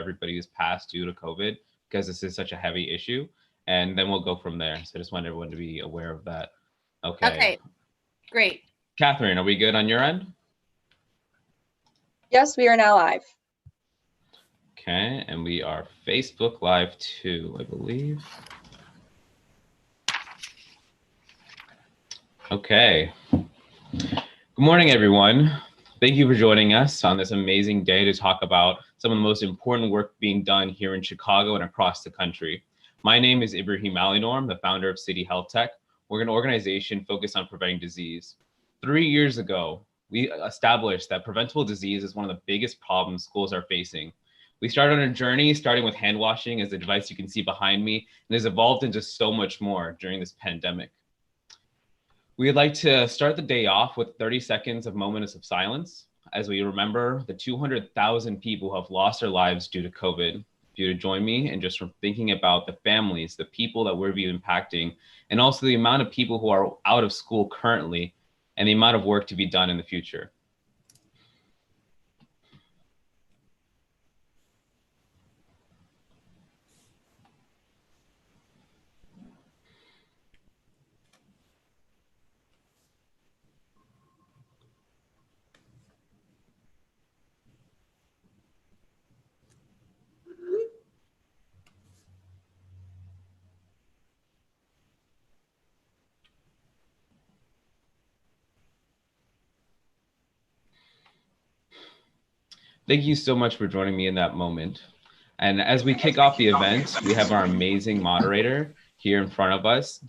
everybody who's passed due to COVID, because this is such a heavy issue. And then we'll go from there. So I just want everyone to be aware of that. Okay, great. Catherine, are we good on your end? Yes, we are now live. Okay, and we are Facebook Live too, I believe. Okay. Good morning, everyone. Thank you for joining us on this amazing day to talk about some of the most important work being done here in Chicago and across the country. My name is Ibrahim Alinor. I'm the founder of City Health Tech. We're an organization focused on preventing disease. 3 years ago, we established that preventable disease is one of the biggest problems schools are facing. We started on a journey starting with hand washing as the device you can see behind me, and has evolved into so much more during this pandemic. We'd like to start the day off with 30 seconds of moments of silence as we remember the 200,000 people who have lost their lives due to COVID. If you would join me in just from thinking about the families, the people that we're impacting, and also the amount of people who are out of school currently, and the amount of work to be done in the future. Thank you so much for joining me in that moment. And as we kick off the event, we have our amazing moderator here in front of us,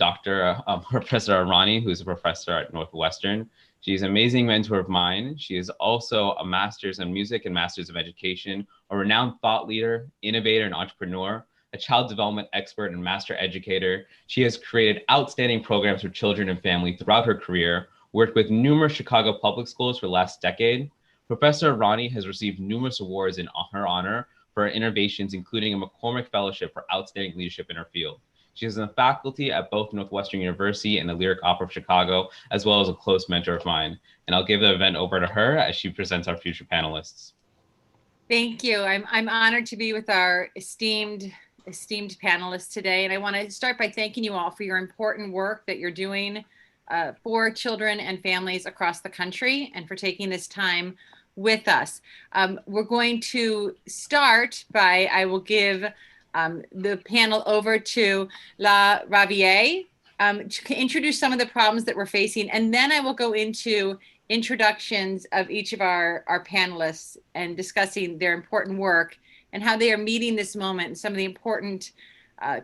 Professor Arani, who's a professor at Northwestern. She's an amazing mentor of mine. She is also a master's in music and master's of education, a renowned thought leader, innovator, and entrepreneur, a child development expert and master educator. She has created outstanding programs for children and family throughout her career, worked with numerous Chicago public schools for the last decade. Professor Arani has received numerous awards in her honor for her innovations, including a McCormick Fellowship for outstanding leadership in her field. She is in the faculty at both Northwestern University and the Lyric Opera of Chicago, as well as a close mentor of mine. And I'll give the event over to her as she presents our future panelists. Thank you. I'm honored to be with our esteemed panelists today. And I want to start by thanking you all for your important work that you're doing for children and families across the country, and for taking this time with us. We're going to start by, I will give the panel over to La Ravier to introduce some of the problems that we're facing, and then I will go into introductions of each of our panelists and discussing their important work and how they are meeting this moment and some of the important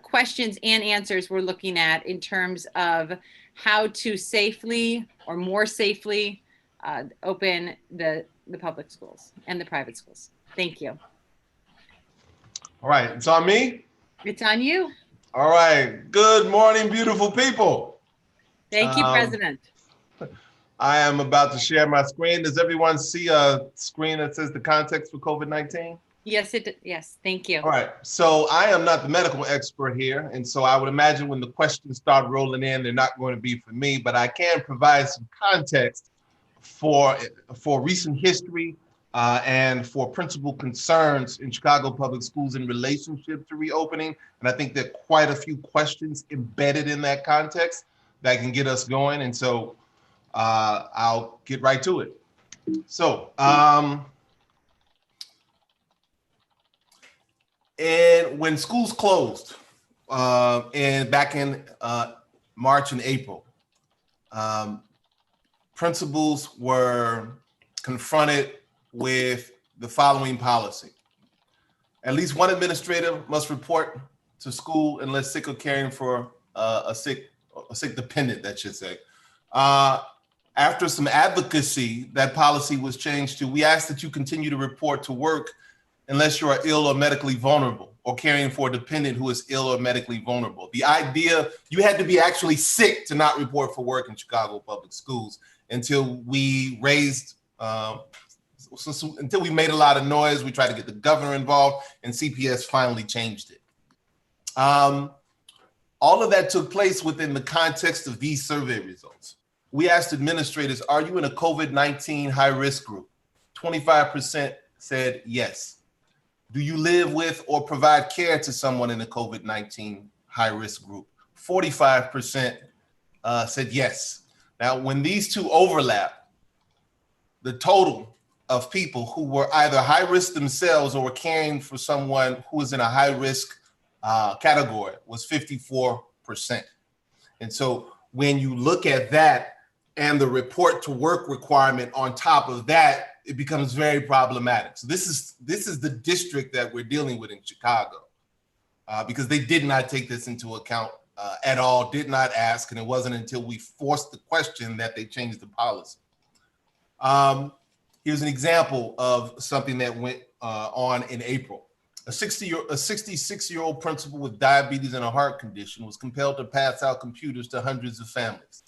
questions and answers we're looking at in terms of how to safely or more safely open the public schools and the private schools. Thank you. All right, it's on me? It's on you. All right, good morning, beautiful people. Thank you, President. I am about to share my screen. Does everyone see a screen that says the context for COVID-19? Yes, yes, thank you. All right, so I am not the medical expert here, and so I would imagine when the questions start rolling in, they're not going to be for me, but I can provide some context for recent history and for principal concerns in Chicago public schools in relationship to reopening. And I think there are quite a few questions embedded in that context that can get us going. And so I'll get right to it. So, and when schools closed back in March and April, principals were confronted with the following policy. At least one administrator must report to school unless sick or caring for a sick dependent, that should say. After some advocacy, that policy was changed to, we ask that you continue to report to work unless you are ill or medically vulnerable, or caring for a dependent who is ill or medically vulnerable. The idea, you had to be actually sick to not report for work in Chicago public schools until we raised, until we made a lot of noise. We tried to get the governor involved, and CPS finally changed it. All of that took place within the context of these survey results. We asked administrators, are you in a COVID-19 high-risk group? 25% said yes. Do you live with or provide care to someone in the COVID-19 high-risk group? 45% said yes. Now, when these two overlap, the total of people who were either high risk themselves or were caring for someone who was in a high risk category was 54%. And so when you look at that and the report to work requirement on top of that, it becomes very problematic. So this is the district that we're dealing with in Chicago, because they did not take this into account at all, did not ask, and it wasn't until we forced the question that they changed the policy. Here's an example of something that went on in April. A 66-year-old principal with diabetes and a heart condition was compelled to pass out computers to hundreds of families.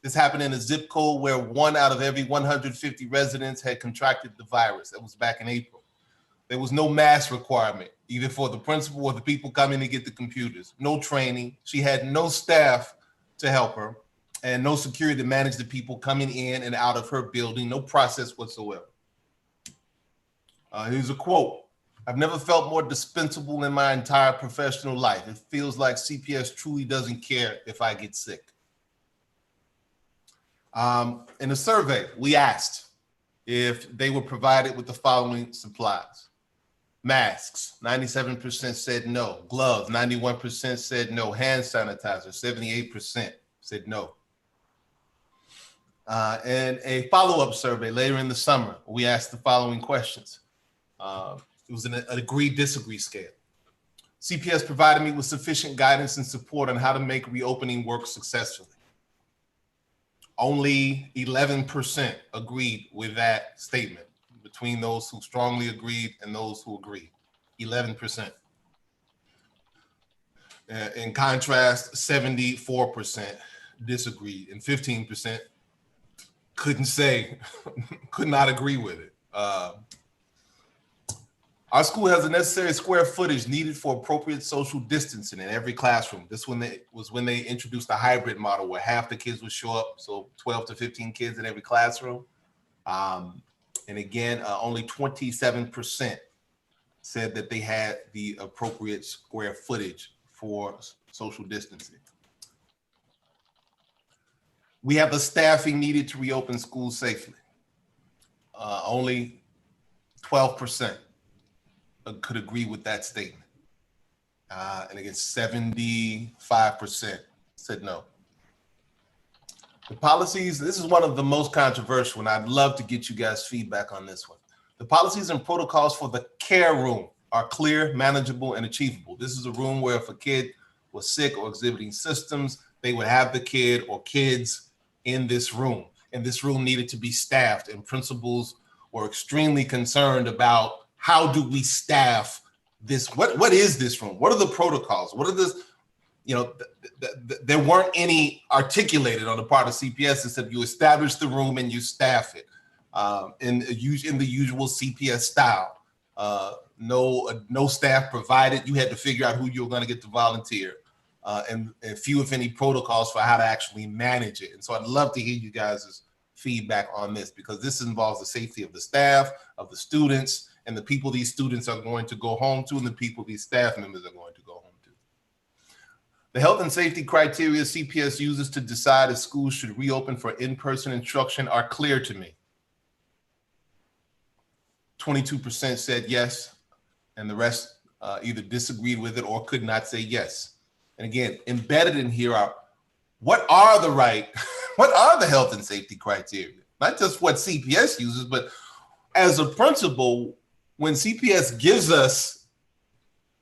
This happened in a zip code where 1 out of every 150 residents had contracted the virus. That was back in April. There was no mask requirement, either for the principal or the people coming to get the computers. No training. She had no staff to help her, and no security to manage the people coming in and out of her building, no process whatsoever. Here's a quote. "I've never felt more dispensable in my entire professional life. It feels like CPS truly doesn't care if I get sick." In a survey, we asked if they were provided with the following supplies. Masks, 97% said no. Gloves, 91% said no. Hand sanitizer, 78% said no. And a follow-up survey later in the summer, we asked the following questions. It was an agree-disagree scale. CPS provided me with sufficient guidance and support on how to make reopening work successfully. Only 11% agreed with that statement, between those who strongly agreed and those who agreed. 11%. In contrast, 74% disagreed, and 15% could not agree with it. Our school has the necessary square footage needed for appropriate social distancing in every classroom. This was when they introduced the hybrid model where half the kids would show up, so 12 to 15 kids in every classroom. And again, only 27% said that they had the appropriate square footage for social distancing. We have the staffing needed to reopen schools safely. Only 12% could agree with that statement. And again, 75% said no. The policies, this is one of the most controversial, and I'd love to get you guys' feedback on this one. The policies and protocols for the care room are clear, manageable, and achievable. This is a room where if a kid was sick or exhibiting symptoms, they would have the kid or kids in this room. And this room needed to be staffed, and principals were extremely concerned about how do we staff this? What is this room? What are the protocols? What are this? You know, there weren't any articulated on the part of CPS, except you establish the room and you staff it in the usual CPS style. No staff provided. You had to figure out who you were going to get to volunteer, and few, if any, protocols for how to actually manage it. And so I'd love to hear you guys' feedback on this, because this involves the safety of the staff, of the students, and the people these students are going to go home to, and the people these staff members are going to go home to. The health and safety criteria CPS uses to decide if schools should reopen for in-person instruction are clear to me. 22% said yes, and the rest either disagreed with it or could not say yes. And again, embedded in here are what are the health and safety criteria? Not just what CPS uses, but as a principal, when CPS gives us,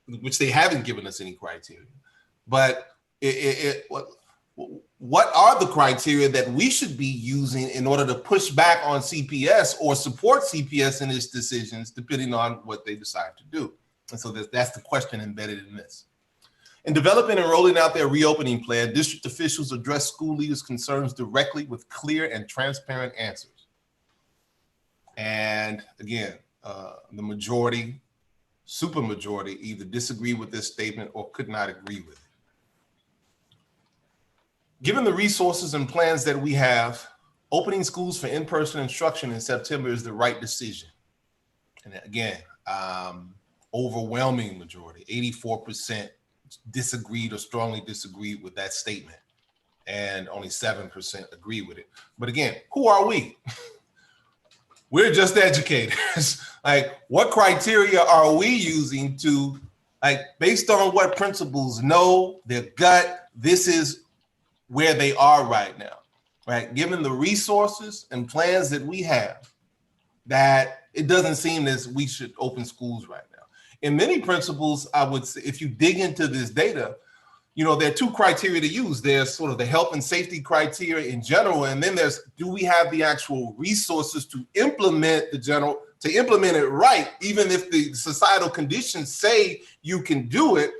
which they haven't given us any criteria, but what are the criteria that we should be using in order to push back on CPS or support CPS in its decisions, depending on what they decide to do? And so that's the question embedded in this. In developing and rolling out their reopening plan, district officials address school leaders' concerns directly with clear and transparent answers. And again, the majority, supermajority, either disagree with this statement or could not agree with it. Given the resources and plans that we have, opening schools for in-person instruction in September is the right decision. And again, overwhelming majority, 84% disagreed or strongly disagreed with that statement, and only 7% agree with it. But again, who are we? We're just educators. Like, what criteria are we using to, like, based on what principals know, their gut, this is where they are right now, right? Given the resources and plans that we have, that it doesn't seem as we should open schools right now. In many principles, I would say, if you dig into this data, you know, there are two criteria to use. There's sort of the health and safety criteria in general, and then there's, do we have the actual resources to implement implement it right, even if the societal conditions say you can do it,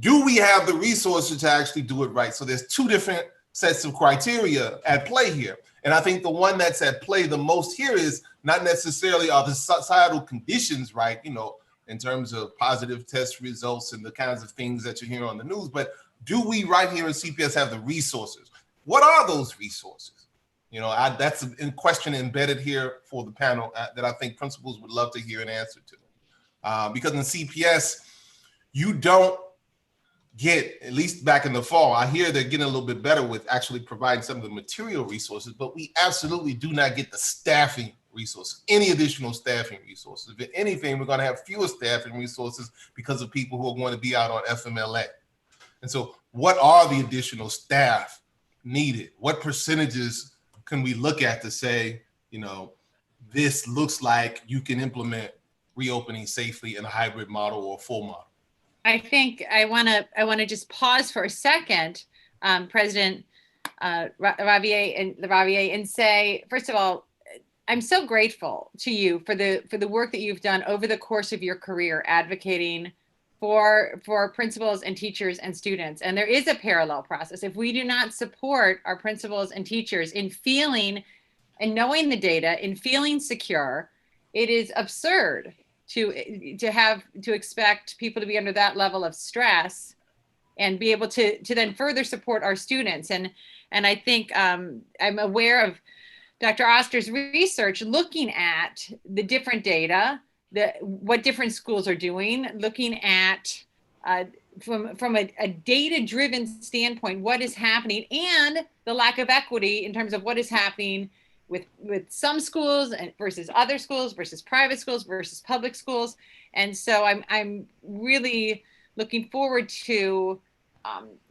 do we have the resources to actually do it right? So there's two different sets of criteria at play here. And I think the one that's at play the most here is not necessarily are the societal conditions right, you know, in terms of positive test results and the kinds of things that you hear on the news, but do we right here in CPS have the resources? What are those resources? You know, that's a question embedded here for the panel that I think principals would love to hear an answer to. Because in CPS, you don't get, at least back in the fall, I hear they're getting a little bit better with actually providing some of the material resources, but we absolutely do not get the staffing resources, any additional staffing resources. If anything, we're going to have fewer staffing resources because of people who are going to be out on FMLA. And so what are the additional staff needed? What percentages can we look at to say, you know, this looks like you can implement reopening safely in a hybrid model or a full model? I think I want to just pause for a second, President Ravier, and say, first of all, I'm so grateful to you for the work that you've done over the course of your career advocating for principals and teachers and students. And there is a parallel process. If we do not support our principals and teachers in feeling and knowing the data, in feeling secure, it is absurd to expect people to be under that level of stress and be able to then further support our students. And I think I'm aware of Dr. Oster's research looking at the different data, what different schools are doing, looking at from a data-driven standpoint, what is happening, and the lack of equity in terms of what is happening with some schools and versus other schools versus private schools versus public schools. And so I'm really looking forward to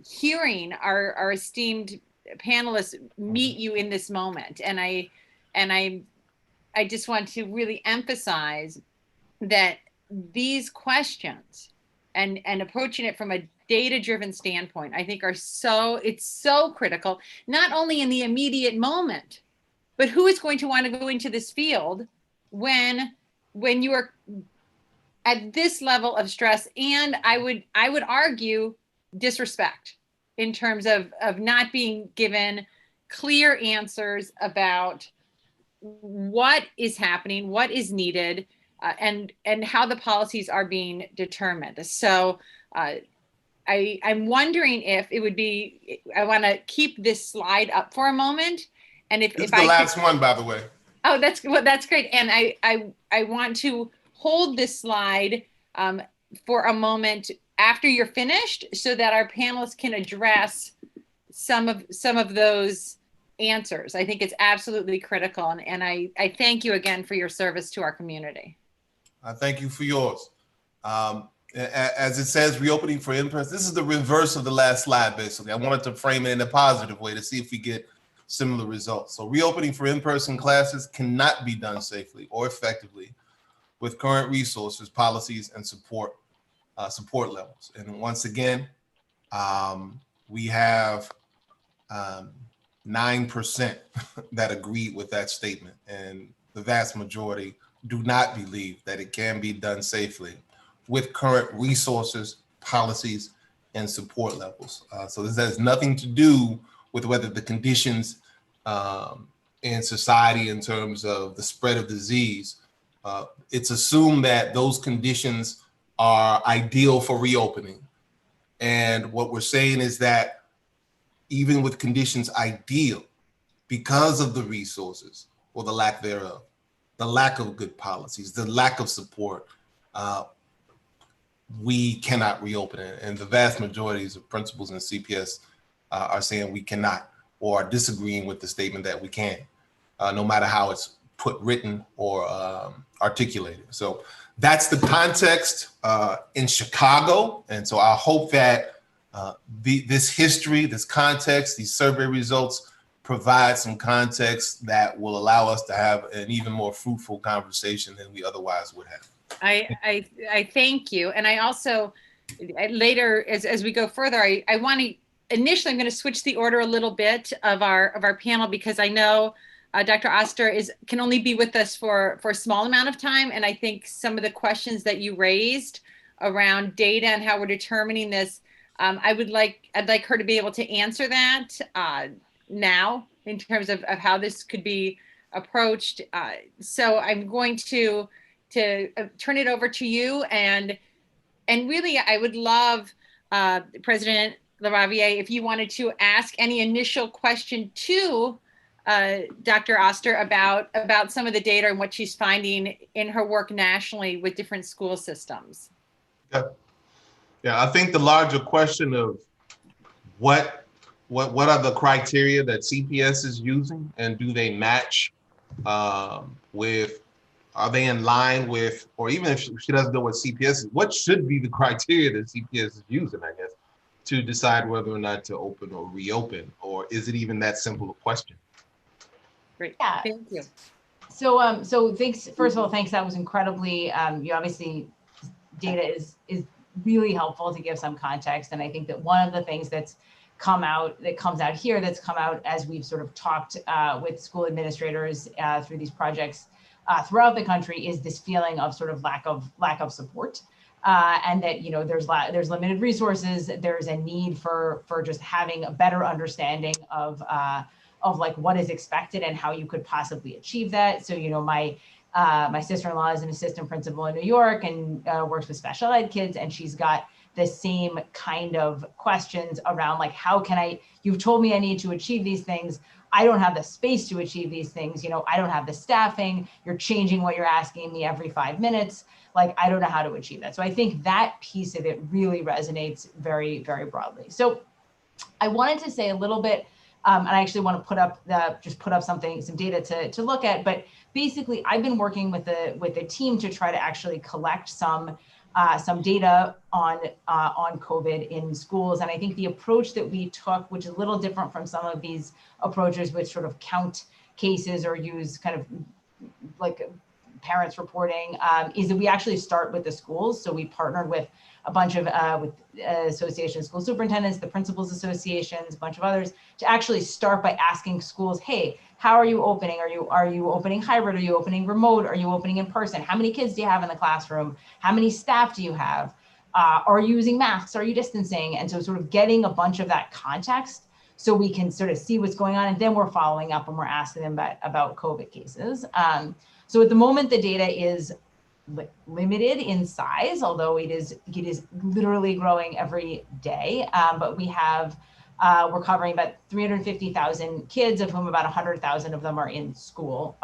hearing our esteemed panelists meet you in this moment. And I just want to really emphasize that these questions and approaching it from a data-driven standpoint, I think it's so critical, not only in the immediate moment, but who is going to want to go into this field when you are at this level of stress, and I would argue disrespect in terms of not being given clear answers about what is happening, what is needed, and how the policies are being determined. So I'm wondering if it would be, I want to keep this slide up for a moment. And if the last one, by the way. Oh, that's great. And I want to hold this slide for a moment after you're finished so that our panelists can address some of those answers. I think it's absolutely critical. And I thank you again for your service to our community. I thank you for yours. As it says, reopening for in-person, this is the reverse of the last slide, basically. I wanted to frame it in a positive way to see if we get similar results. So reopening for in-person classes cannot be done safely or effectively with current resources, policies, and support levels. And once again, we have 9% that agreed with that statement, and the vast majority do not believe that it can be done safely with current resources, policies, and support levels. So this has nothing to do with whether the conditions in society in terms of the spread of disease, it's assumed that those conditions are ideal for reopening. And what we're saying is that even with conditions ideal, because of the resources or the lack thereof, the lack of good policies, the lack of support, we cannot reopen it. And the vast majorities of principals and CPS are saying we cannot, or are disagreeing with the statement that we can, no matter how it's put written or articulated. So that's the context in Chicago. And so I hope that this history, this context, these survey results provide some context that will allow us to have an even more fruitful conversation than we otherwise would have. I thank you. And I also, later, as we go further, I want to, initially, I'm going to switch the order a little bit of our panel, because I know Dr. Oster can only be with us for a small amount of time. And I think some of the questions that you raised around data and how we're determining this, I'd like her to be able to answer that now in terms of how this could be approached. So I'm going to turn it over to you, and really I would love President LaRaviere, if you wanted to ask any initial question to Dr. Oster about some of the data and what she's finding in her work nationally with different school systems. Yeah, I think the larger question of what are the criteria that CPS is using, and do they match with, are they in line with, or even if she doesn't know what CPS is, what should be the criteria that CPS is using, I guess, to decide whether or not to open or reopen, or is it even that simple a question? Great, yeah. Thank you. So thanks, first of all, thanks, that was incredibly, you obviously, data is really helpful to give some context. And I think that one of the things that comes out here, that's come out as we've sort of talked with school administrators through these projects throughout the country, is this feeling of sort of lack of support. And that, you know, there's limited resources. There's a need for just having a better understanding of like what is expected and how you could possibly achieve that. So, you know, my sister-in-law is an assistant principal in New York and works with special ed kids, and she's got the same kind of questions around like, how can you've told me I need to achieve these things. I don't have the space to achieve these things. You know, I don't have the staffing. You're changing what you're asking me every 5 minutes. Like, I don't know how to achieve that. So I think that piece of it really resonates very, very broadly. So I wanted to say a little bit, and I actually want to put up some data to look at. But basically, I've been working with the team to try to actually collect some data on COVID in schools. And I think the approach that we took, which is a little different from some of these approaches which sort of count cases or use kind of like parents reporting, is that we actually start with the schools. So we partnered with a bunch of Association of School Superintendents, the Principals Associations, a bunch of others, to actually start by asking schools, hey, how are you opening? Are you opening hybrid? Are you opening remote? Are you opening in person? How many kids do you have in the classroom? How many staff do you have? Are you using masks? Are you distancing? And so sort of getting a bunch of that context so we can sort of see what's going on. And then we're following up and we're asking them about COVID cases. So at the moment, the data is limited in size, although it is literally growing every day. But we're covering about 350,000 kids, of whom about 100,000 of them are in school,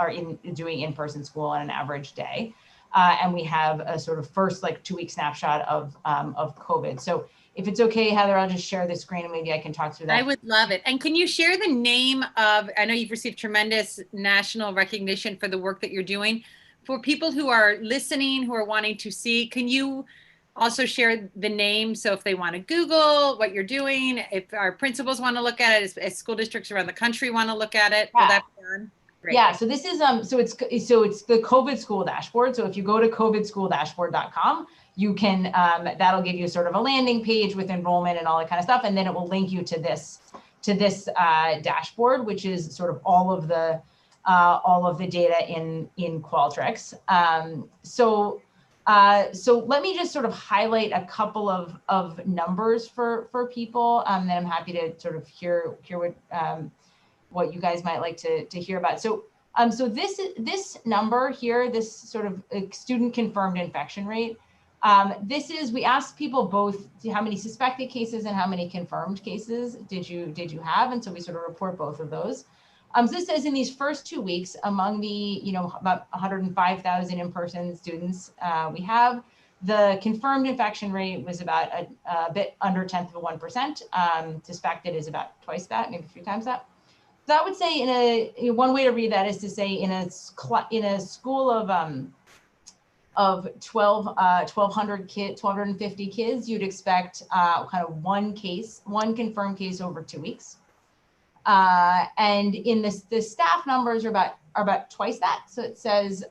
doing in-person school on an average day. And we have a sort of first 2-week snapshot of COVID. So if it's okay, Heather, I'll just share the screen and maybe I can talk through that. I would love it. And can you share the name of, I know you've received tremendous national recognition for the work that you're doing. For people who are listening, who are wanting to see, can you also share the name? So if they want to Google what you're doing, if our principals want to look at it, as school districts around the country want to look at it, will that be done? Great. Yeah, so this is so it's the COVID school dashboard. So if you go to covidsschooldashboard.com, you can that'll give you sort of a landing page with enrollment and all that kind of stuff, and then it will link you to this dashboard, which is sort of all of the data in Qualtrics. So let me just sort of highlight a couple of numbers for people, and then I'm happy to sort of hear what you guys might like to hear about. So this number here, this sort of student confirmed infection rate, we asked people both how many suspected cases and how many confirmed cases did you have, and so we sort of report both of those. So this says in these first 2 weeks, among the about 105,000 in-person students we have, The confirmed infection rate was about a bit under 0.1%. Suspected is about twice that, maybe 3 times that. So I would say one way to read that is to say in a school of 1,200 kids, 1,250 kids, you'd expect kind of one confirmed case over 2 weeks. And in the staff numbers are about twice that. So it says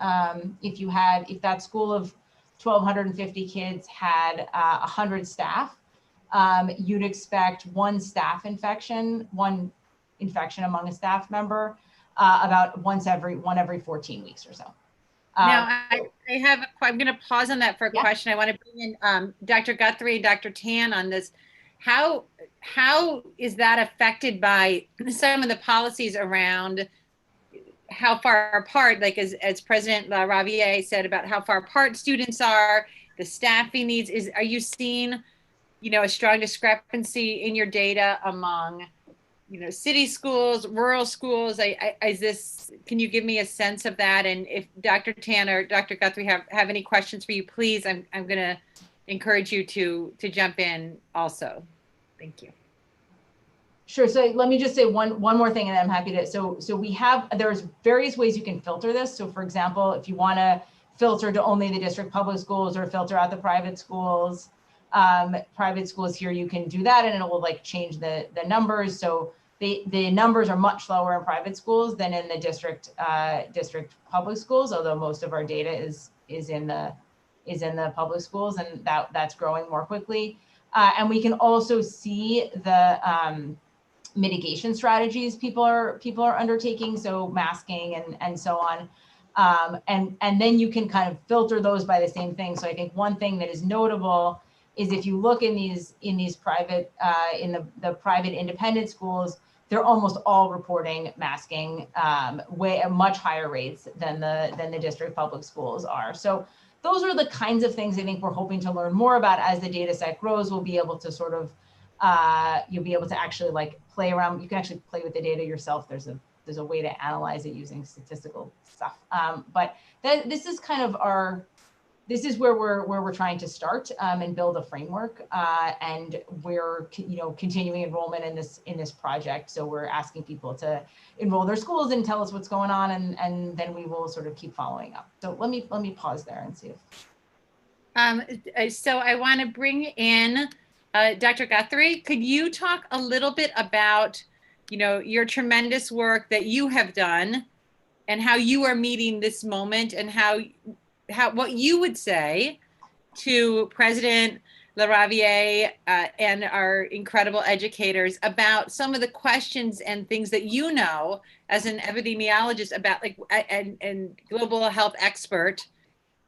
if that school of 1,250 kids had 100 staff, you'd expect one infection among a staff member about every 14 weeks or so. Now, I'm going to pause on that for a question. I want to bring in Dr. Guthrie, Dr. Tan on this. How is that affected by some of the policies around how far apart, like as President LaRaviere said about how far apart students are, the staffing needs? Are you seeing, a strong discrepancy in your data among, city schools, rural schools? Can you give me a sense of that? And if Dr. Tan or Dr. Guthrie have any questions for you, please, I'm going to encourage you to jump in also. Thank you. Sure. So let me just say one more thing, and I'm happy to. So there's various ways you can filter this. So for example, if you want to filter to only the district public schools or filter out the private schools here, you can do that, and it will change the numbers. So the numbers are much lower in private schools than in the district public schools, although most of our data is in the public schools, and that's growing more quickly. And we can also see the mitigation strategies people are undertaking, so masking and so on. And then you can kind of filter those by the same thing. So I think one thing that is notable is if you look in these private the private independent schools, they're almost all reporting masking way at much higher rates than the district public schools are. So those are the kinds of things I think we're hoping to learn more about as the data set grows. We'll be able to sort of you'll be able to actually play around. You can actually play with the data yourself. There's a way to analyze it using statistical stuff. But this is kind of this is where we're trying to start and build a framework. And we're continuing enrollment in this project. So we're asking people to enroll their schools and tell us what's going on, and then we will sort of keep following up. So let me pause there and see if. So I want to bring in Dr. Guthrie. Could you talk a little bit about your tremendous work that you have done and how you are meeting this moment, and how what you would say to President LaRaviere and our incredible educators about some of the questions and things that as an epidemiologist about and global health expert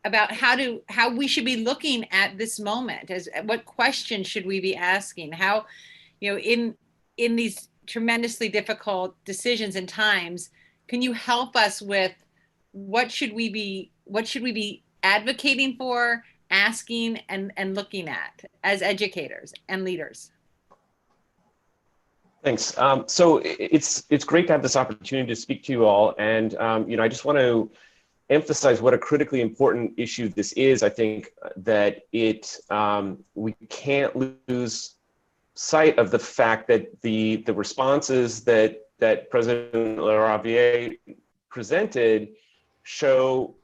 about how we should be looking at this moment, as what questions should we be asking, how in these tremendously difficult decisions and times, can you help us with what should we be advocating for, asking, and looking at as educators and leaders? Thanks. So it's great to have this opportunity to speak to you all, and I just want to emphasize what a critically important issue this is. I think that we can't lose sight of the fact that the responses that President LaRaviere presented show,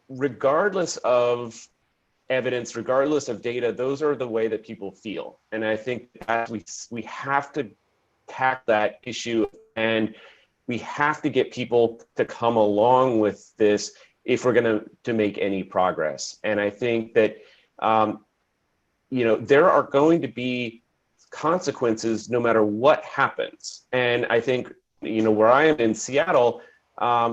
regardless of evidence, regardless of data, those are the way that people feel. And I think that we have to tackle that issue, and we have to get people to come along with this if we're going to make any progress. And I think that, there are going to be consequences no matter what happens. And I think, where I am in Seattle,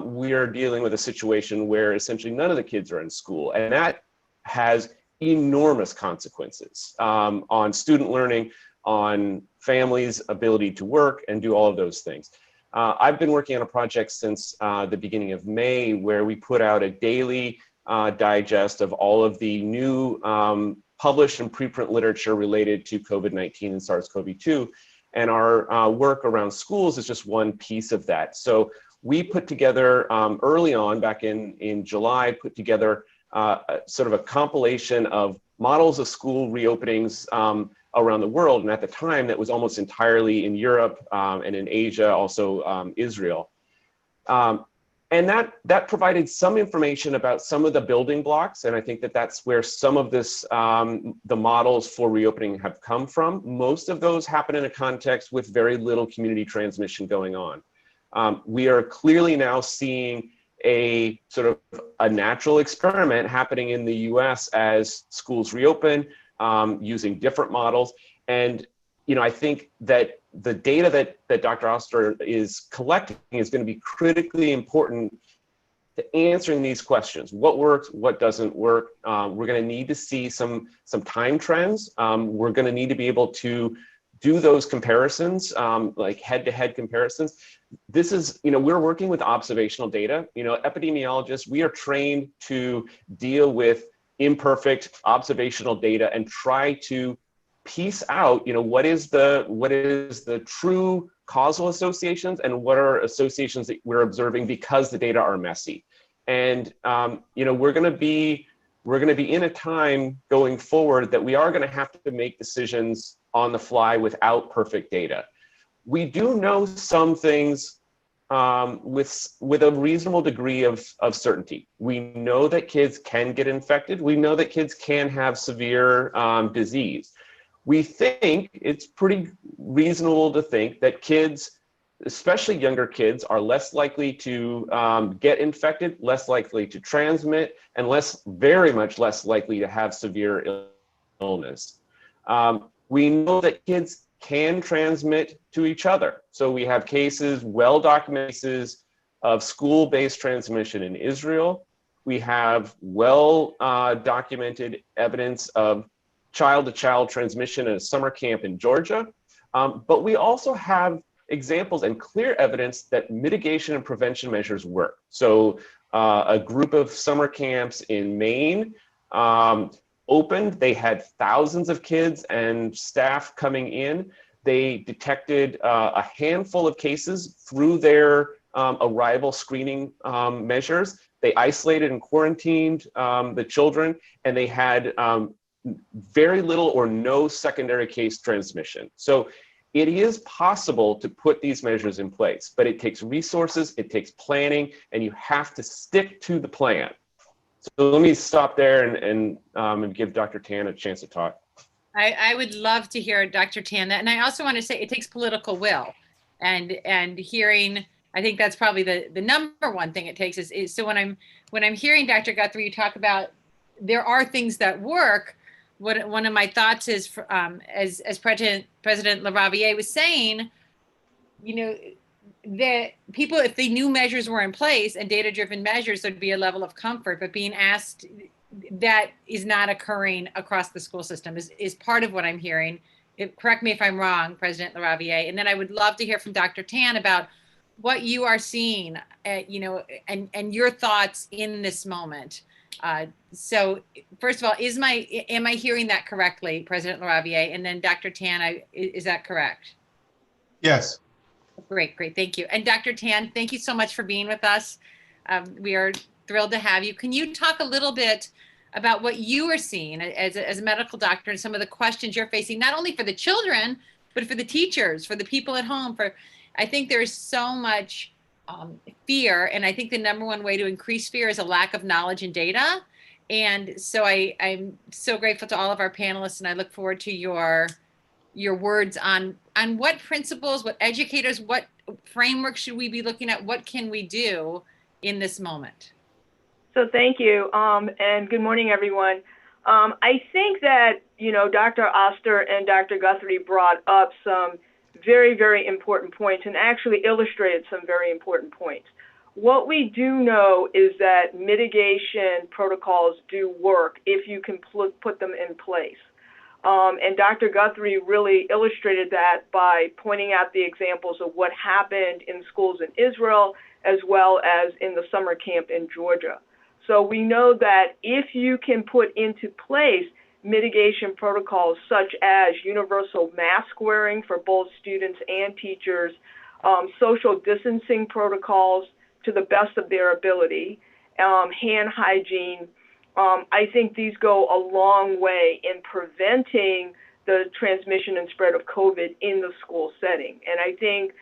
we are dealing with a situation where essentially none of the kids are in school. And that has enormous consequences on student learning, on families' ability to work and do all of those things. I've been working on a project since the beginning of May, where we put out a daily digest of all of the new published and preprint literature related to COVID-19 and SARS-CoV-2. And our work around schools is just one piece of that. So we put together early on, back in July, put together sort of a compilation of models of school reopenings around the world. And at the time, that was almost entirely in Europe and in Asia, also Israel. And that provided some information about some of the building blocks. And I think that that's where some of this, the models for reopening have come from. Most of those happen in a context with very little community transmission going on. We are clearly now seeing a sort of a natural experiment happening in the US as schools reopen using different models. And I think that the data that Dr. Oster is collecting is going to be critically important to answering these questions. What works, what doesn't work? We're going to need to see some time trends. We're going to need to be able to do those comparisons, like head-to-head comparisons. This is, we're working with observational data. Epidemiologists, we are trained to deal with imperfect observational data and try to piece out, what is the true causal associations and what are associations that we're observing because the data are messy. And we're going to be in a time going forward that we are going to have to make decisions on the fly without perfect data. We do know some things with a reasonable degree of certainty. We know that kids can get infected. We know that kids can have severe disease. We think it's pretty reasonable to think that kids, especially younger kids, are less likely to get infected, less likely to transmit, and very much less likely to have severe illness. We know that kids can transmit to each other. So we have well-documented cases of school-based transmission in Israel. We have well-documented evidence of child-to-child transmission at a summer camp in Georgia. But we also have examples and clear evidence that mitigation and prevention measures work. So a group of summer camps in Maine opened. They had thousands of kids and staff coming in. They detected a handful of cases through their arrival screening measures. They isolated and quarantined the children, and they had very little or no secondary case transmission. So it is possible to put these measures in place, but it takes resources, it takes planning, and you have to stick to the plan. So let me stop there and give Dr. Tan a chance to talk. I would love to hear Dr. Tan that. And I also want to say it takes political will and hearing, I think that's probably the number one thing it takes is so when I'm hearing Dr. Guthrie, you talk about there are things that work. One of my thoughts is, as President LaRaviere was saying, that people, if they knew measures were in place and data-driven measures, there'd be a level of comfort. But being asked, that is not occurring across the school system is part of what I'm hearing. Correct me if I'm wrong, President LaRaviere. And then I would love to hear from Dr. Tan about what you are seeing, and your thoughts in this moment. So first of all, am I hearing that correctly, President LaRaviere? And then Dr. Tan, is that correct? Yes. Great. Thank you. And Dr. Tan, thank you so much for being with us. We are thrilled to have you. Can you talk a little bit about what you are seeing as a medical doctor and some of the questions you're facing, not only for the children, but for the teachers, for the people at home? I think there's so much fear, and I think the number one way to increase fear is a lack of knowledge and data. And so I'm so grateful to all of our panelists, and I look forward to your words on what principles, what educators, what framework should we be looking at? What can we do in this moment? So thank you, and good morning, everyone. I think that, Dr. Oster and Dr. Guthrie brought up some very, very important points and actually illustrated some very important points. What we do know is that mitigation protocols do work if you can put them in place. And Dr. Guthrie really illustrated that by pointing out the examples of what happened in schools in Israel, as well as in the summer camp in Georgia. So we know that if you can put into place mitigation protocols such as universal mask wearing for both students and teachers, social distancing protocols to the best of their ability, hand hygiene, I think these go a long way in preventing the transmission and spread of COVID in the school setting. And I think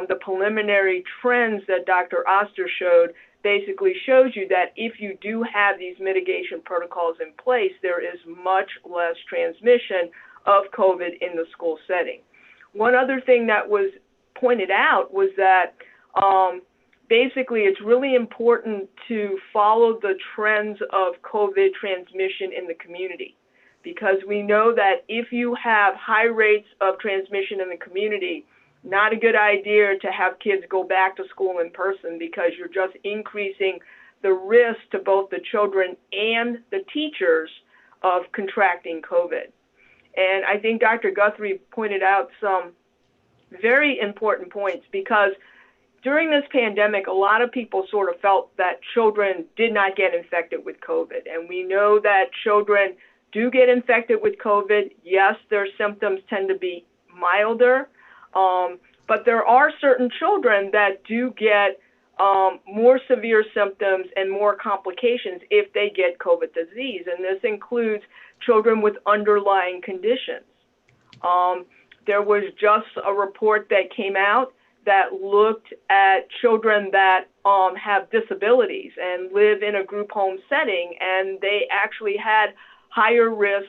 the preliminary trends that Dr. Oster showed basically shows you that if you do have these mitigation protocols in place, there is much less transmission of COVID in the school setting. One other thing that was pointed out was that basically it's really important to follow the trends of COVID transmission in the community, because we know that if you have high rates of transmission in the community, not a good idea to have kids go back to school in person, because you're just increasing the risk to both the children and the teachers of contracting COVID. And I think Dr. Guthrie pointed out some very important points, because during this pandemic, a lot of people sort of felt that children did not get infected with COVID. And we know that children do get infected with COVID. Yes, their symptoms tend to be milder, but there are certain children that do get more severe symptoms and more complications if they get COVID disease. And this includes children with underlying conditions. There was just a report that came out that looked at children that have disabilities and live in a group home setting, and they actually had higher risks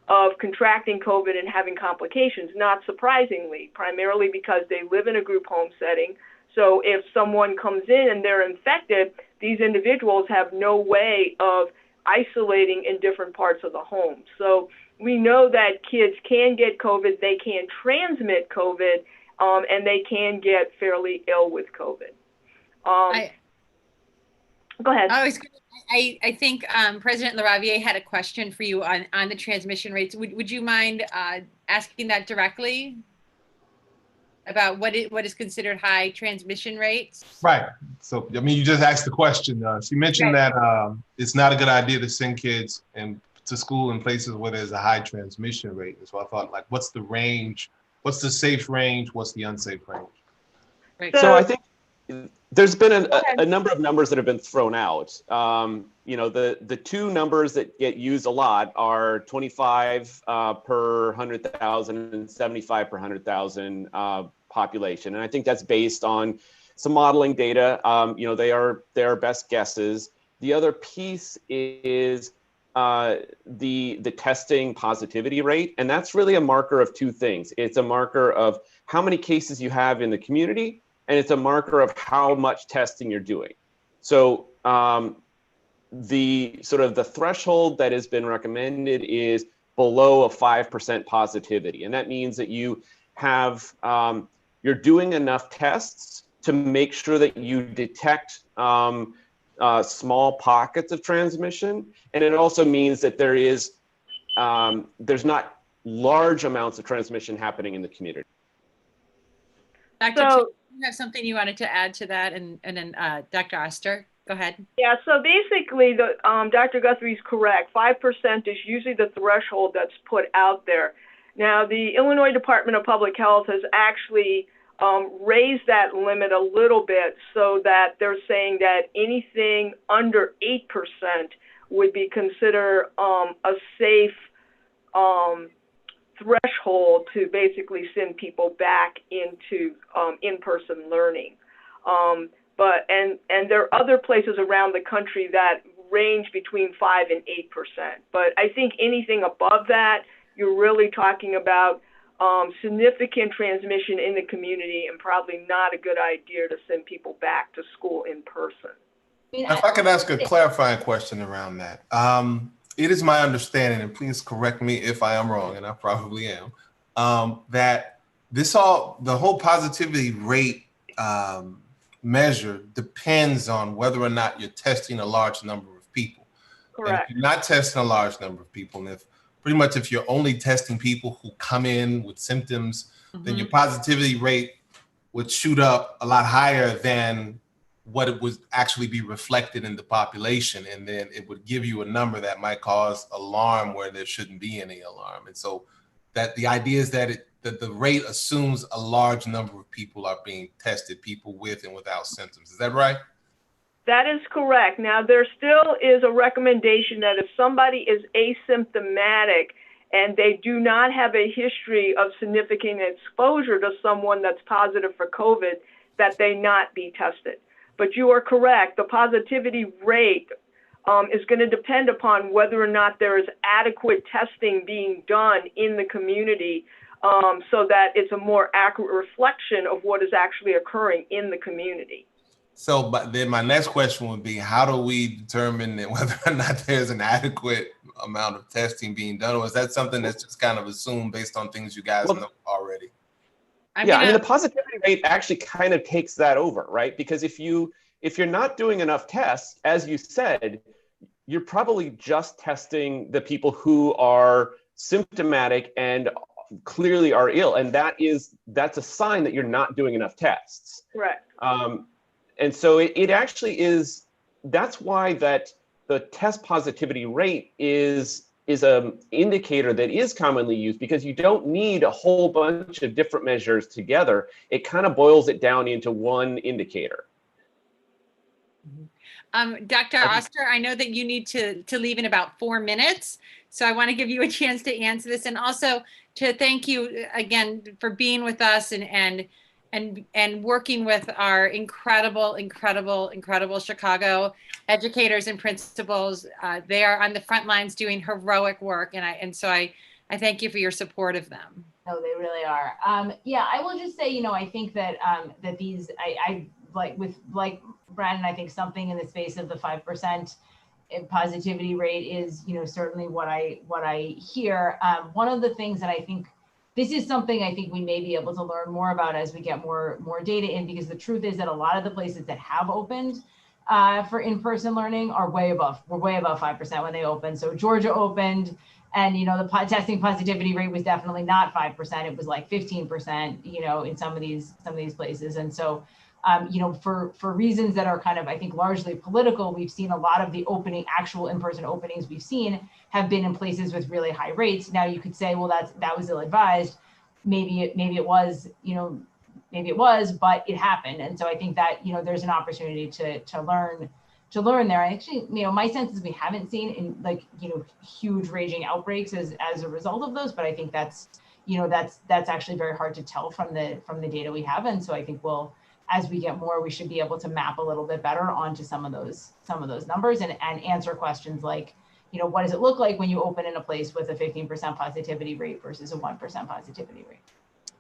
of contracting COVID and having complications, not surprisingly, primarily because they live in a group home setting. So if someone comes in and they're infected, these individuals have no way of isolating in different parts of the home. So we know that kids can get COVID, they can transmit COVID, and they can get fairly ill with COVID. Go ahead. I think President LaRaviere had a question for you on the transmission rates. Would you mind asking that directly about what is considered high transmission rates? Right. So, I mean, you just asked the question. She mentioned that it's not a good idea to send kids to school in places where there's a high transmission rate. And so I thought, like, what's the range? What's the safe range? What's the unsafe range? Right. So I think there's been a number of numbers that have been thrown out. You know, the two numbers that get used a lot are 25 per 100,000 and 75 per 100,000 population. And I think that's based on some modeling data. You know, they are best guesses. The other piece is the testing positivity rate. And that's really a marker of two things. It's a marker of how many cases you have in the community, and it's a marker of how much testing you're doing. So the sort of the threshold that has been recommended is below a 5% positivity. And that means that you have, you're doing enough tests to make sure that you detect small pockets of transmission. And it also means that there is, there's not large amounts of transmission happening in the community. Dr. You have something you wanted to add to that, and then Dr. Oster, go ahead. Yeah, so basically, Dr. Guthrie is correct. 5% is usually the threshold that's put out there. Now, the Illinois Department of Public Health has actually raised that limit a little bit, so that they're saying that anything under 8% would be considered a safe threshold to basically send people back into in-person learning. But there are other places around the country that range between 5 and 8%. But I think anything above that, you're really talking about significant transmission in the community, and probably not a good idea to send people back to school in person. If I could ask a clarifying question around that. It is my understanding, and please correct me if I am wrong, and I probably am, that the whole positivity rate measure depends on whether or not you're testing a large number of people. Correct. And if you're not testing a large number of people, and if you're only testing people who come in with symptoms, then your positivity rate would shoot up a lot higher than what it would actually be reflected in the population. And then it would give you a number that might cause alarm where there shouldn't be any alarm. And so that the idea is that the rate assumes a large number of people are being tested, people with and without symptoms. Is that right? That is correct. Now, there still is a recommendation that if somebody is asymptomatic and they do not have a history of significant exposure to someone that's positive for COVID, that they not be tested. But you are correct. The positivity rate is going to depend upon whether or not there is adequate testing being done in the community, so that it's a more accurate reflection of what is actually occurring in the community. So, but then my next question would be, how do we determine that whether or not there's an adequate amount of testing being done, or is that something that's just kind of assumed based on things you guys know already? I mean, the positivity rate actually kind of takes that over, right? Because if you're not doing enough tests, as you said, you're probably just testing the people who are symptomatic and clearly are ill, and that's a sign that you're not doing enough tests. Right. And so it actually is. That's why that the test positivity rate is an indicator that is commonly used, because you don't need a whole bunch of different measures together. It kind of boils it down into one indicator. Dr. Oster, I know that you need to leave in about 4 minutes, so I want to give you a chance to answer this, and also to thank you again for being with us and working with our incredible Chicago educators and principals. They are on the front lines doing heroic work, and so I thank you for your support of them. No, they really are. Yeah, I will just say, I think that that these, I like Brandon, I think something in the space of the 5% positivity rate is, certainly what I hear. One of the things that I think, this is something I think we may be able to learn more about as we get more data in, because the truth is that a lot of the places that have opened for in-person learning are way above 5% when they opened. So Georgia opened, and the testing positivity rate was definitely not 5%. It was like 15%, in some of these places. And so, for reasons that are kind of, I think, largely political, we've seen a lot of the actual in-person openings we've seen have been in places with really high rates. Now you could say, well, that was ill-advised. Maybe it was, but it happened. And so I think that, there's an opportunity to learn there. I actually, my sense is we haven't seen huge raging outbreaks as a result of those, but I think that's actually very hard to tell from the data we have. And so I think as we get more, we should be able to map a little bit better onto some of those numbers and answer questions like, what does it look like when you open in a place with a 15% positivity rate versus a 1% positivity rate?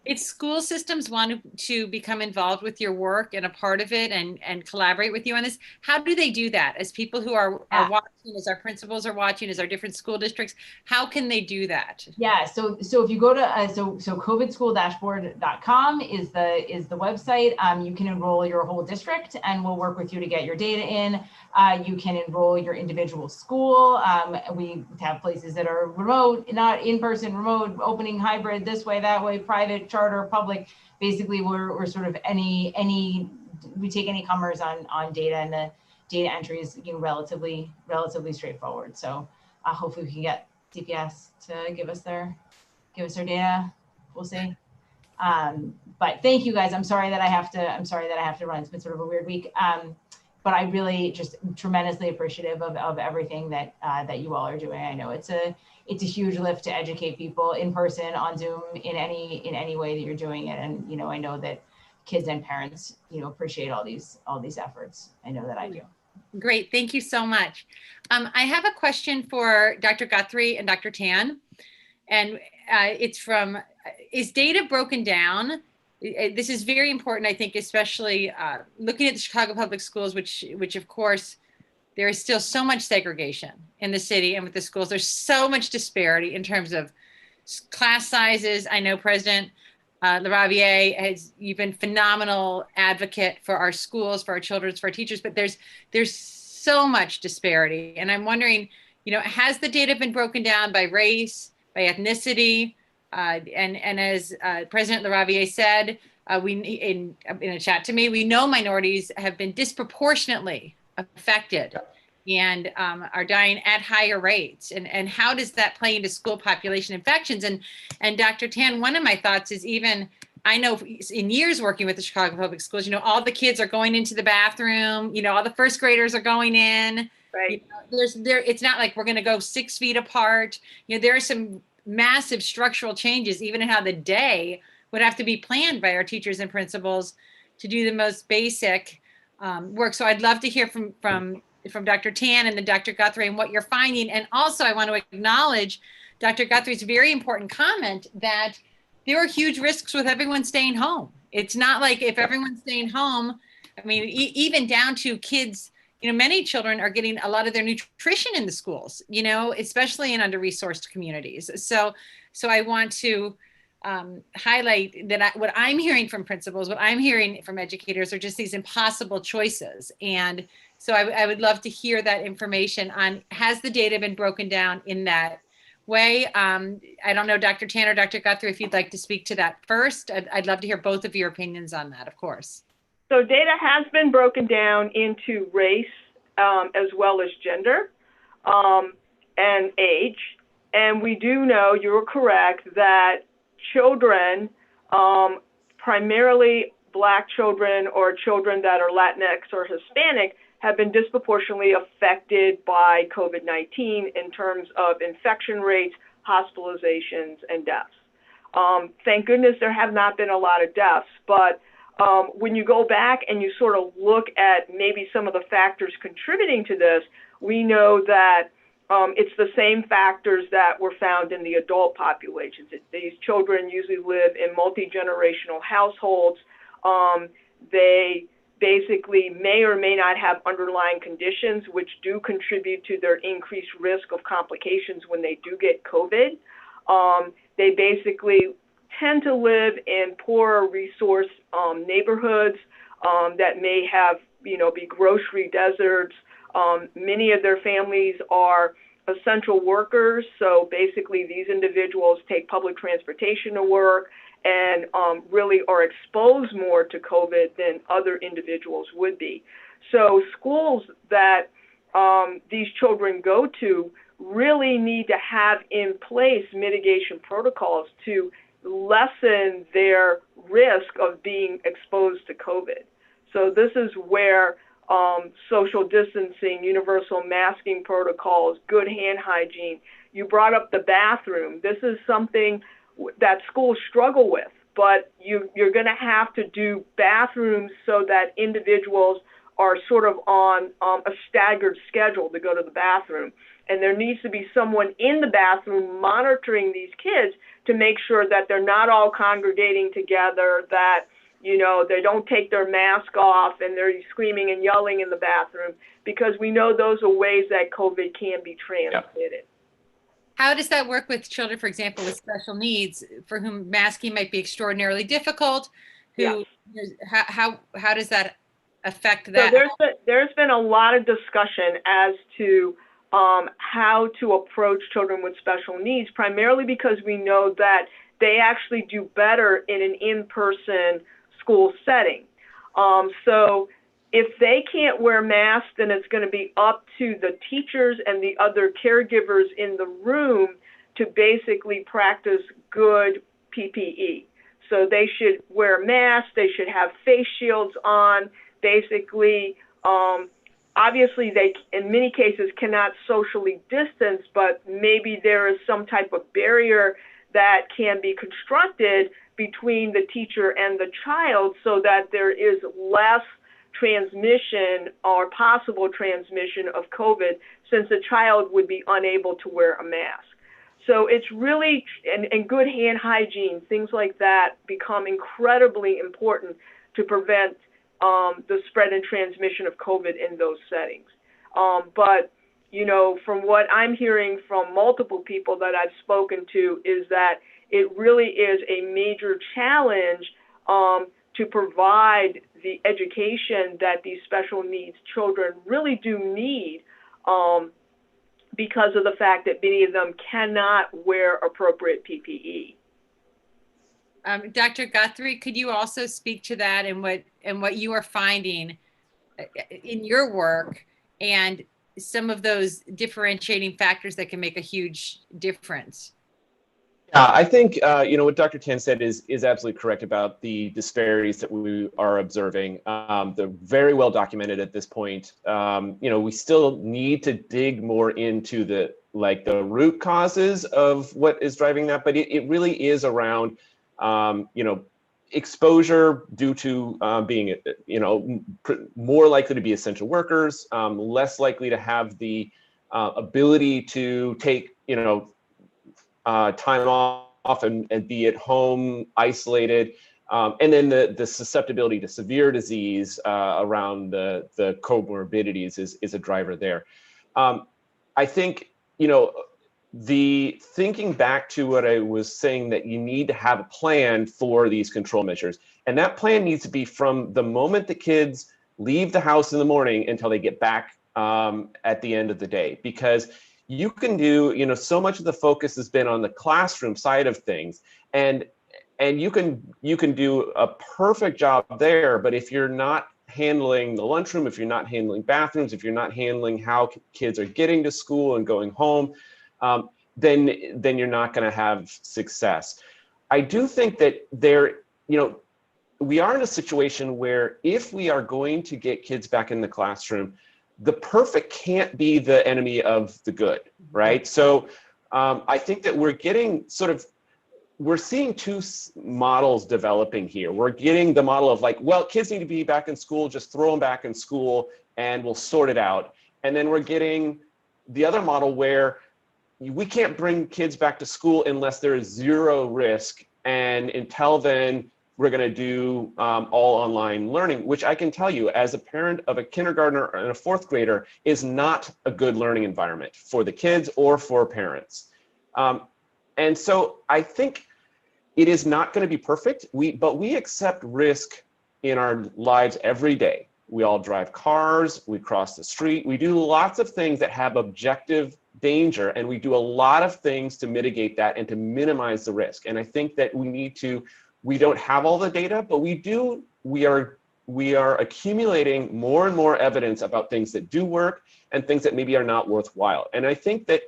If school systems want to become involved with your work and a part of it and collaborate with you on this, how do they do that? As people who are watching, as our principals are watching, as our different school districts, how can they do that? Yeah, so if you go to so covidschool-dashboard.com is the website. You can enroll your whole district, and we'll work with you to get your data in. You can enroll your individual school. We have places that are remote, not in person, remote, opening hybrid, this way, that way, private, charter, public. Basically, we're sort of we take any comers on data, and the data entry is relatively straightforward. So hopefully we can get CPS to give us their data. We'll see. But thank you guys. I'm sorry that I have to run. It's been sort of a weird week. But I really just tremendously appreciative of everything that you all are doing. I know it's a huge lift to educate people in person, on Zoom, in any way that you're doing it. And I know that kids and parents appreciate all these efforts. I know that I do. Great, thank you so much. I have a question for Dr. Guthrie and Dr. Tan, and it's from: is data broken down? This is very important, I think, especially looking at the Chicago Public Schools, which of course, there is still so much segregation in the city and with the schools. There's so much disparity in terms of class sizes. I know President LaRaviere you've been phenomenal advocate for our schools, for our children, for our teachers, but there's so much disparity. And I'm wondering, has the data been broken down by race, by ethnicity? And as President LaRaviere said, in a chat to me, we know minorities have been disproportionately affected and are dying at higher rates. And how does that play into school population infections? And Dr. Tan, one of my thoughts is even I know in years working with the Chicago Public Schools, all the kids are going into the bathroom, all the first graders are going in. Right. It's not like we're going to go 6 feet apart. There are some massive structural changes, even in how the day would have to be planned by our teachers and principals to do the most basic work. So I'd love to hear from Dr. Tan and then Dr. Guthrie and what you're finding. And also I want to acknowledge Dr. Guthrie's very important comment that there are huge risks with everyone staying home. It's not like if everyone's staying home, I mean, even down to kids, many children are getting a lot of their nutrition in the schools, especially in under-resourced communities. So I want to highlight that what I'm hearing from principals, what I'm hearing from educators are just these impossible choices. And so I would love to hear that information on, has the data been broken down in that way? I don't know, Dr. Tan or Dr. Guthrie, if you'd like to speak to that first. I'd love to hear both of your opinions on that, of course. So data has been broken down into race as well as gender and age. And we do know, you're correct, that children, primarily Black children or children that are Latinx or Hispanic, have been disproportionately affected by COVID-19 in terms of infection rates, hospitalizations, and deaths. Thank goodness there have not been a lot of deaths, but when you go back and you sort of look at maybe some of the factors contributing to this, we know that it's the same factors that were found in the adult populations. These children usually live in multi-generational households. They basically may or may not have underlying conditions which do contribute to their increased risk of complications when they do get COVID. They basically tend to live in poorer resource neighborhoods that may have, be grocery deserts. Many of their families are essential workers, so basically these individuals take public transportation to work and really are exposed more to COVID than other individuals would be. So schools that these children go to really need to have in place mitigation protocols to lessen their risk of being exposed to COVID. So this is where social distancing, universal masking protocols, good hand hygiene. You brought up the bathroom. This is something that schools struggle with, but you're going to have to do bathrooms so that individuals are sort of on a staggered schedule to go to the bathroom. And there needs to be someone in the bathroom monitoring these kids to make sure that they're not all congregating together, that they don't take their mask off and they're screaming and yelling in the bathroom, because we know those are ways that COVID can be transmitted. Yep. How does that work with children, for example, with special needs, for whom masking might be extraordinarily difficult? How does that affect that? So there's been a lot of discussion as to how to approach children with special needs, primarily because we know that they actually do better in an in-person school setting. So if they can't wear masks, then it's going to be up to the teachers and the other caregivers in the room to basically practice good PPE. So they should wear masks, they should have face shields on, basically. Obviously, they, in many cases, cannot socially distance, but maybe there is some type of barrier that can be constructed between the teacher and the child so that there is less transmission or possible transmission of COVID, since the child would be unable to wear a mask. So it's really, and good hand hygiene, things like that become incredibly important to prevent the spread and transmission of COVID in those settings. But, from what I'm hearing from multiple people that I've spoken to, is that it really is a major challenge to provide the education that these special needs children really do need, because of the fact that many of them cannot wear appropriate PPE. Dr. Guthrie, could you also speak to that and what you are finding in your work and some of those differentiating factors that can make a huge difference? Yeah, I think what Dr. Tan said is absolutely correct about the disparities that we are observing. They're very well documented at this point. We still need to dig more into the root causes of what is driving that, but it really is around exposure due to being more likely to be essential workers, less likely to have the ability to take time off and be at home isolated, and then the susceptibility to severe disease around the comorbidities is a driver there. I think the thinking back to what I was saying, that you need to have a plan for these control measures, and that plan needs to be from the moment the kids leave the house in the morning until they get back at the end of the day, because you can do, so much of the focus has been on the classroom side of things, and you can do a perfect job there, but if you're not handling the lunchroom, if you're not handling bathrooms, if you're not handling how kids are getting to school and going home, then you're not going to have success. I do think that we are in a situation where if we are going to get kids back in the classroom, the perfect can't be the enemy of the good, right? So I think that we're seeing two models developing here. We're getting the model of kids need to be back in school, just throw them back in school and we'll sort it out. And then we're getting the other model where we can't bring kids back to school unless there is zero risk. And until then, we're going to do all online learning, which I can tell you as a parent of a kindergartner and a fourth grader is not a good learning environment for the kids or for parents. And so I think it is not going to be perfect, but we accept risk in our lives every day. We all drive cars, we cross the street, we do lots of things that have objective danger, and we do a lot of things to mitigate that and to minimize the risk. And I think that we don't have all the data, but we are accumulating more and more evidence about things that do work and things that maybe are not worthwhile. And I think that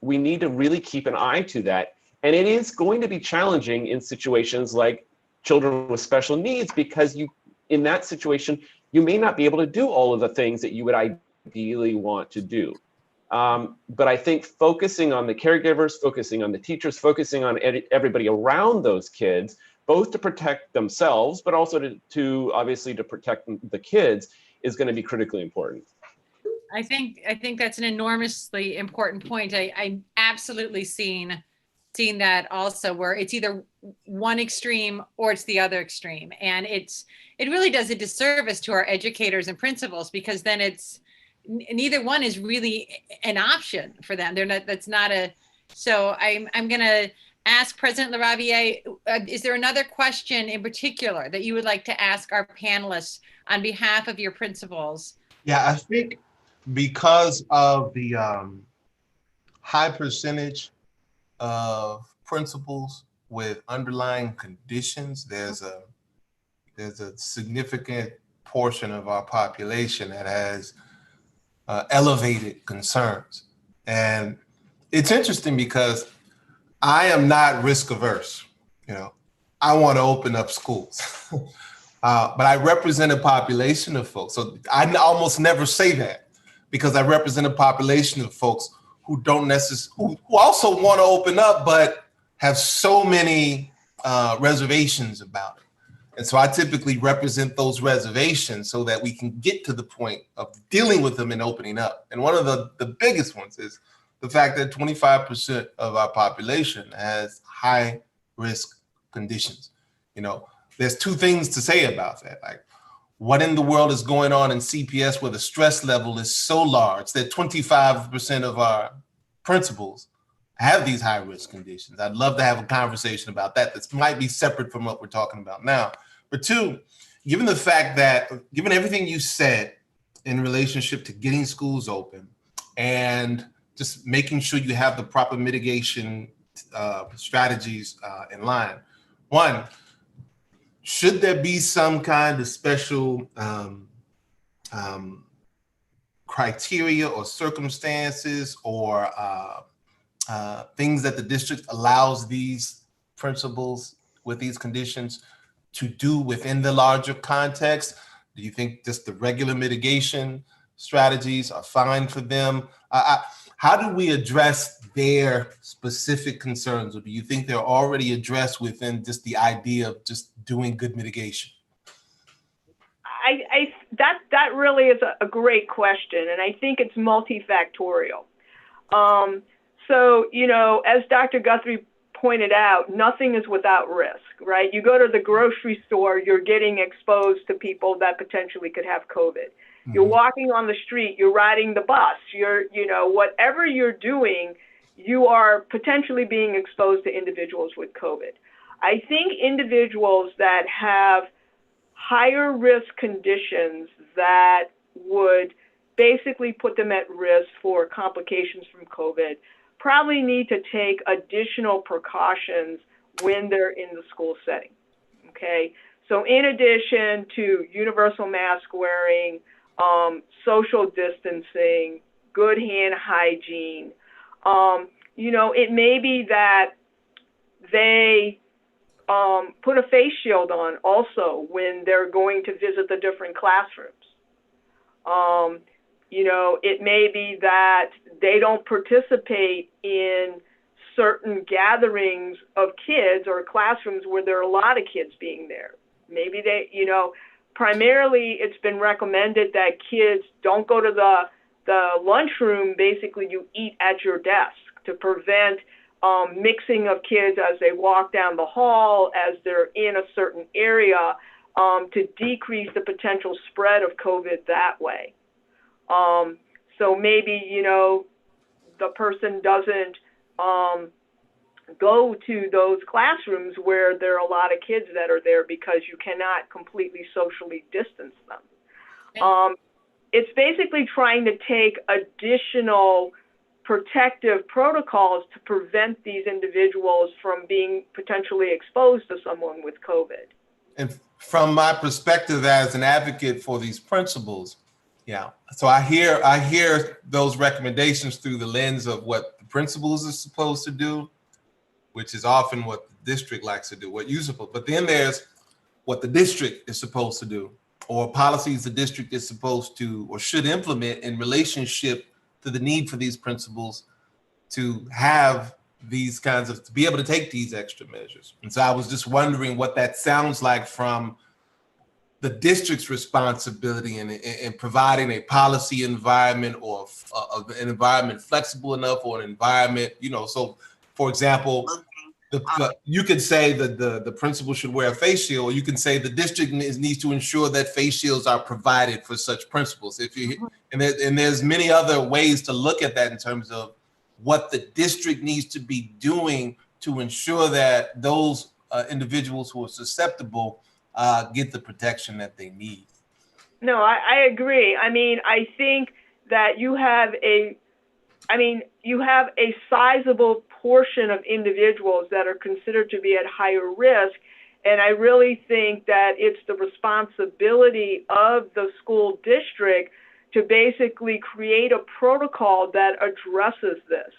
we need to really keep an eye to that. And it is going to be challenging in situations like children with special needs, because in that situation, you may not be able to do all of the things that you would ideally want to do. But I think focusing on the caregivers, focusing on the teachers, focusing on everybody around those kids, both to protect themselves, but also to obviously to protect the kids, is going to be critically important. I think that's an enormously important point. I'm absolutely seen that also, where it's either one extreme or it's the other extreme, and it really does a disservice to our educators and principals, because then neither one is really an option for them. So I'm going to ask President LaRaviere, is there another question in particular that you would like to ask our panelists on behalf of your principals? Yeah, I think because of the high percentage of principals with underlying conditions, there's a significant portion of our population that has elevated concerns. And it's interesting because I am not risk averse. I want to open up schools, but I represent a population of folks. So I almost never say that, because I represent a population of folks who don't necessarily, who also want to open up, but have so many reservations about it. And so I typically represent those reservations so that we can get to the point of dealing with them and opening up. And one of the biggest ones is the fact that 25% of our population has high risk conditions. There's two things to say about that. Like, what in the world is going on in CPS where the stress level is so large that 25% of our principals have these high risk conditions? I'd love to have a conversation about that. This might be separate from what we're talking about now. But two, given the fact that, given everything you said in relationship to getting schools open and just making sure you have the proper mitigation strategies in line, one, should there be some kind of special criteria or circumstances or things that the district allows these principals with these conditions to do within the larger context? Do you think just the regular mitigation strategies are fine for them? How do we address their specific concerns, or do you think they're already addressed within just the idea of just doing good mitigation? That really is a great question, and I think it's multifactorial. So, you know, as Dr. Guthrie pointed out, nothing is without risk, right? You go to the grocery store, you're getting exposed to people that potentially could have COVID. Mm-hmm. You're walking on the street, you're riding the bus, you know, whatever you're doing, you are potentially being exposed to individuals with COVID. I think individuals that have higher risk conditions that would basically put them at risk for complications from COVID probably need to take additional precautions when they're in the school setting, okay? So in addition to universal mask wearing, social distancing, good hand hygiene, you know, it may be that they put a face shield on also when they're going to visit the different classrooms. You know, it may be that they don't participate in certain gatherings of kids or classrooms where there are a lot of kids being there. Maybe they, you know, primarily it's been recommended that kids don't go to the lunchroom. Basically, you eat at your desk to prevent mixing of kids as they walk down the hall, as they're in a certain area, to decrease the potential spread of COVID that way. So maybe, you know, the person doesn't go to those classrooms where there are a lot of kids that are there because you cannot completely socially distance them. It's basically trying to take additional protective protocols to prevent these individuals from being potentially exposed to someone with COVID. And from my perspective as an advocate for these principles, yeah. So I hear those recommendations through the lens of what the principals are supposed to do, which is often what the district likes to do, what you're supposed. But then there's what the district is supposed to do, or policies the district is supposed to or should implement in relationship to the need for these principals to have these kinds of, to be able to take these extra measures. And so I was just wondering what that sounds like from the district's responsibility in providing a policy environment or an environment flexible enough, or an environment, you know, so for example, you could say that the principal should wear a face shield, or you can say the district needs to ensure that face shields are provided for such principals. And there's many other ways to look at that in terms of what the district needs to be doing to ensure that those individuals who are susceptible get the protection that they need. No, I agree. I mean, I think that you have a sizable portion of individuals that are considered to be at higher risk. And I really think that it's the responsibility of the school district to basically create a protocol that addresses this.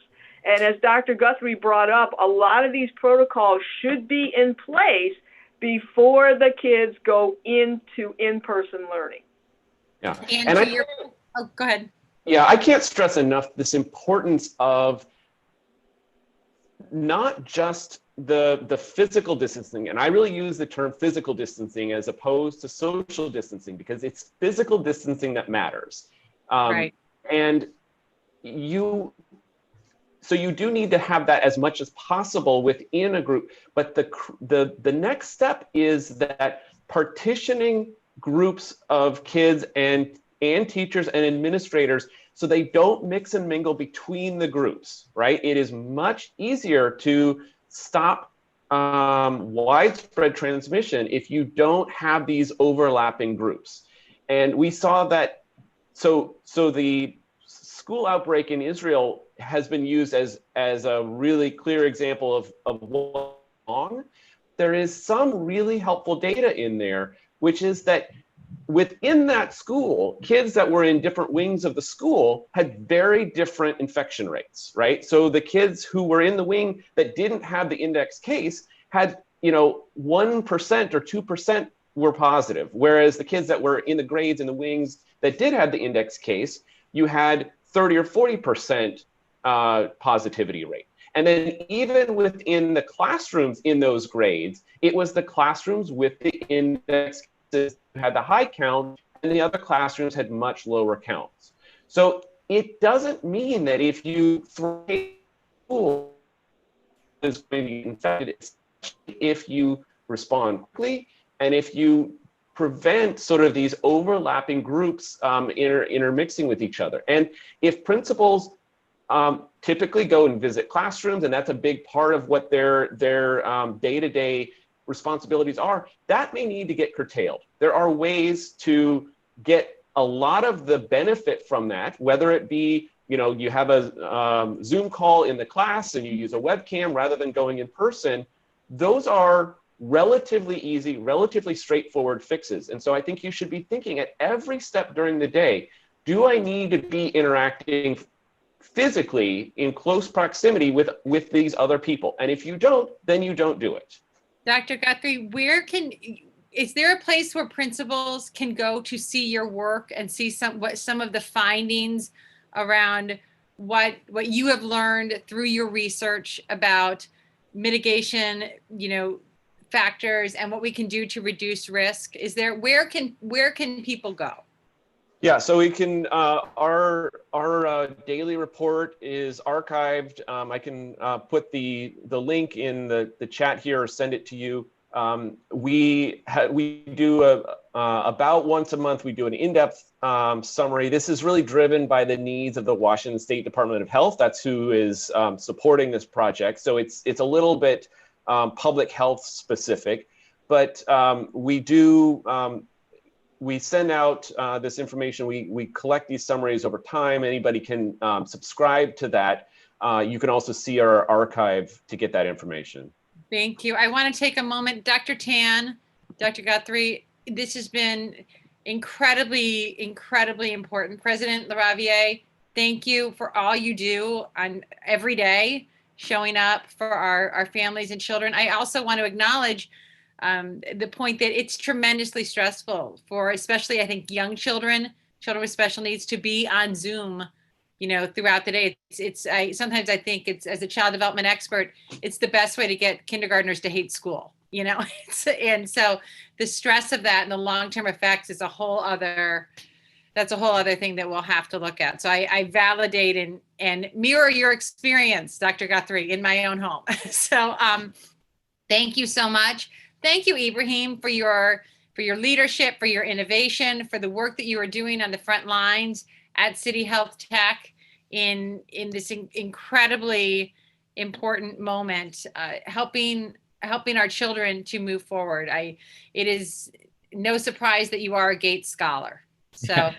And as Dr. Guthrie brought up, a lot of these protocols should be in place before the kids go into in-person learning. Yeah. And go ahead. Yeah, I can't stress enough this importance of not just the physical distancing, and I really use the term physical distancing as opposed to social distancing, because it's physical distancing that matters. Right. And you do need to have that as much as possible within a group. But the next step is that partitioning groups of kids and teachers and administrators so they don't mix and mingle between the groups, right? It is much easier to stop widespread transmission if you don't have these overlapping groups. And we saw that, so the school outbreak in Israel has been used as a really clear example of what's wrong. There is some really helpful data in there, which is that within that school, kids that were in different wings of the school had very different infection rates, right? So the kids who were in the wing that didn't have the index case had, 1% or 2% were positive, whereas the kids that were in the grades in the wings that did have the index case, you had 30 or 40% positivity rate. And then even within the classrooms in those grades, it was the classrooms with the index cases that had the high count, and the other classrooms had much lower counts. So it doesn't mean that if you throw school is going to be infected, if you respond quickly and if you prevent sort of these overlapping groups intermixing with each other. And if principals typically go and visit classrooms, and that's a big part of what their day-to-day responsibilities are, that may need to get curtailed. There are ways to get a lot of the benefit from that, whether it be, you have a Zoom call in the class and you use a webcam rather than going in person. Those are relatively easy, relatively straightforward fixes. And so I think you should be thinking at every step during the day, do I need to be interacting physically in close proximity with these other people? And if you don't, then you don't do it. Dr. Guthrie, is there a place where principals can go to see your work and see some of the findings around what you have learned through your research about mitigation, factors and what we can do to reduce risk? Where can people go? Yeah, so we can, our daily report is archived. I can put the link in the chat here or send it to you. We do about once a month, we do an in-depth summary. This is really driven by the needs of the Washington State Department of Health. That's who is supporting this project. So it's a little bit public health specific, but we send out this information. We collect these summaries over time. Anybody can subscribe to that. You can also see our archive to get that information. Thank you. I want to take a moment, Dr. Tan, Dr. Guthrie, this has been incredibly, incredibly important. President LaRaviere, thank you for all you do on every day, showing up for our families and children. I also want to acknowledge the point that it's tremendously stressful for, especially I think, young children with special needs to be on Zoom, throughout the day. Sometimes I think it's, as a child development expert, it's the best way to get kindergartners to hate school, and so the stress of that and the long-term effects is a whole other thing that we'll have to look at. So I validate and mirror your experience, Dr. Guthrie, in my own home. So thank you so much. Thank you, Ibrahim, for your leadership, for your innovation, for the work that you are doing on the front lines at City Health Tech in this incredibly important moment, helping our children to move forward. It is no surprise that you are a Gates Scholar. So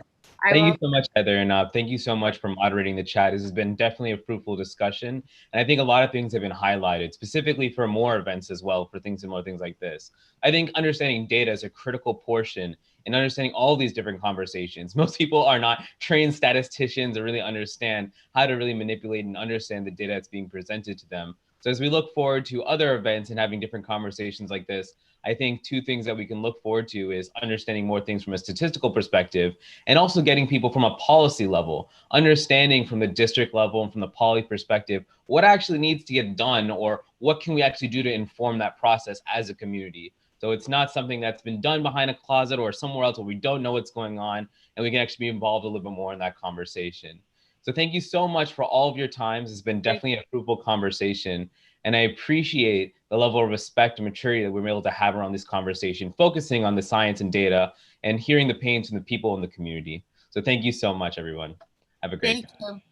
Thank you so much, Heather, and thank you so much for moderating the chat. This has been definitely a fruitful discussion, and I think a lot of things have been highlighted, specifically for more events as well, for similar things like this. I think understanding data is a critical portion in understanding all these different conversations. Most people are not trained statisticians or really understand how to really manipulate and understand the data that's being presented to them. So as we look forward to other events and having different conversations like this, I think two things that we can look forward to is understanding more things from a statistical perspective, and also getting people from a policy level, understanding from the district level and from the poly perspective, what actually needs to get done, or what can we actually do to inform that process as a community. So it's not something that's been done behind a closet or somewhere else where we don't know what's going on, and we can actually be involved a little bit more in that conversation. So thank you so much for all of your times. It's been definitely a fruitful conversation. And I appreciate the level of respect and maturity that we're able to have around this conversation, focusing on the science and data and hearing the pains from the people in the community. So thank you so much, everyone. Have a great day.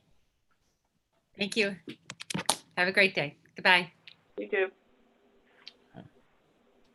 Thank you. Have a great day. Goodbye. You too.